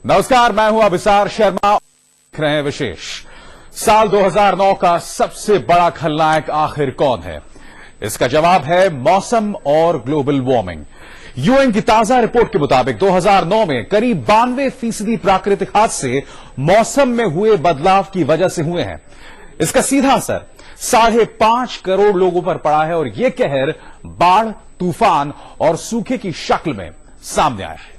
नमस्कार, मैं हूं अभिसार शर्मा। देख रहे हैं विशेष। साल 2009 का सबसे बड़ा खलनायक आखिर कौन है? इसका जवाब है मौसम और ग्लोबल वार्मिंग। यूएन की ताजा रिपोर्ट के मुताबिक 2009 में करीब 92% प्राकृतिक हादसे मौसम में हुए बदलाव की वजह से हुए हैं। इसका सीधा असर 5.5 करोड़ लोगों पर पड़ा है और यह कहर बाढ़, तूफान और सूखे की शक्ल में सामने आया है।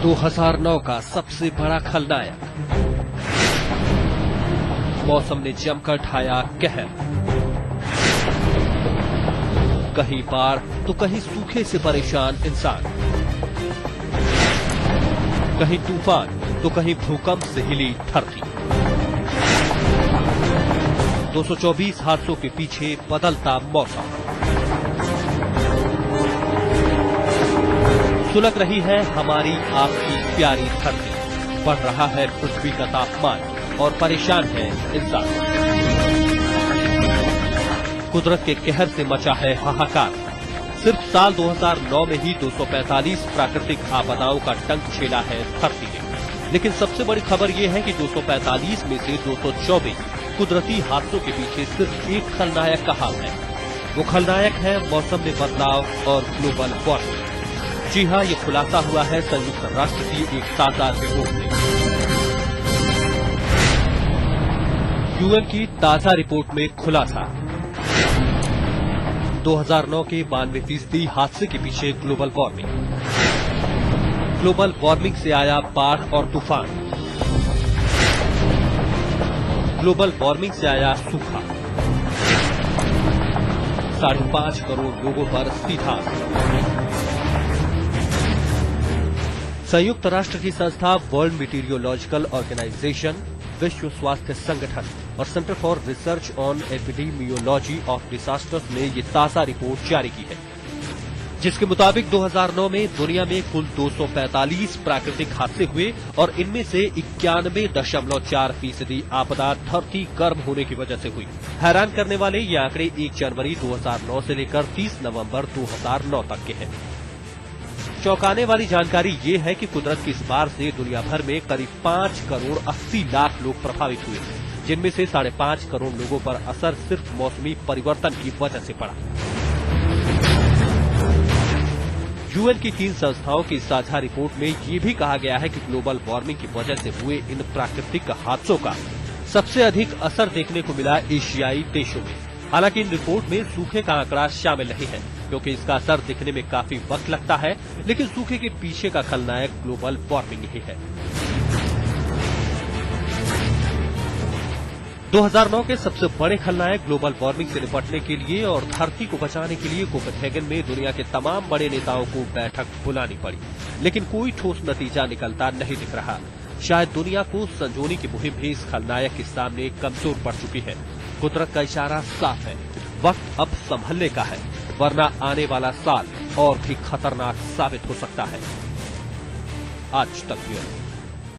दो 2009 का सबसे बड़ा खलनायक। मौसम ने जमकर ढाया कहर। कहीं बाढ़ तो कहीं सूखे से परेशान इंसान, कहीं तूफान तो कहीं भूकंप से हिली धरती। 224 हादसों के पीछे बदलता मौसम। सुलग रही है हमारी आपकी प्यारी धरती, बढ़ रहा है पृथ्वी का तापमान और परेशान है इंसान। कुदरत के कहर से मचा है हाहाकार। सिर्फ साल 2009 में ही 245 प्राकृतिक आपदाओं का डंक झेला है धरती ने। लेकिन सबसे बड़ी खबर यह है कि 245 में से 224 कुदरती हादसों के पीछे सिर्फ एक खलनायक का हाथ है। वो खलनायक है मौसम में बदलाव और ग्लोबल वार्मिंग। जी हां, ये खुलासा हुआ है संयुक्त राष्ट्र की एक ताजा रिपोर्ट में। यूएन की ताजा रिपोर्ट में खुलासा, 2009 के 92% हादसे के पीछे ग्लोबल वार्मिंग। ग्लोबल वार्मिंग से आया बाढ़ और तूफान, ग्लोबल वार्मिंग से आया सूखा, 5.5 करोड़ लोगों पर सीधा। संयुक्त राष्ट्र की संस्था वर्ल्ड मीटीरियोलॉजिकल ऑर्गेनाइजेशन, विश्व स्वास्थ्य संगठन और centre for research on epidemiology of disasters ने ये ताजा रिपोर्ट जारी की है, जिसके मुताबिक 2009 में दुनिया में कुल 245 प्राकृतिक हादसे हुए और इनमें से 91.4% आपदा धरती गर्म होने की वजह से हुई। हैरान करने वाले ये आंकड़े 1 जनवरी 2009 से लेकर 30 नवंबर 2009 तक के हैं। चौंकाने वाली जानकारी ये है कि कुदरत की इस बार से दुनिया भर में करीब 5 करोड़ 80 लाख लोग प्रभावित हुए, जिनमें से 5.5 करोड़ लोगों पर असर सिर्फ मौसमी परिवर्तन की वजह से पड़ा। यूएन की 3 संस्थाओं की साझा रिपोर्ट में ये भी कहा गया है कि ग्लोबल वार्मिंग की वजह से हुए इन प्राकृतिक हादसों का सबसे अधिक असर देखने को मिला एशियाई देशों में। हालांकि इन रिपोर्ट में सूखे का आंकड़ा शामिल नहीं है, क्योंकि इसका असर दिखने में काफी वक्त लगता है, लेकिन सूखे के पीछे का खलनायक ग्लोबल वार्मिंग ही है। 2009 के सबसे बड़े खलनायक ग्लोबल वार्मिंग से निपटने के लिए और धरती को बचाने के लिए कोपेनहेगन में दुनिया के तमाम बड़े नेताओं को बैठक बुलानी पड़ी, लेकिन कोई ठोस नतीजा निकलता नहीं दिख रहा। शायद दुनिया को संजोने की मुहिम भी इस खलनायक के सामने कमजोर पड़ चुकी है। कुदरत का इशारा साफ है, वक्त अब संभलने का है, वरना आने वाला साल और भी खतरनाक साबित हो सकता है। आज तक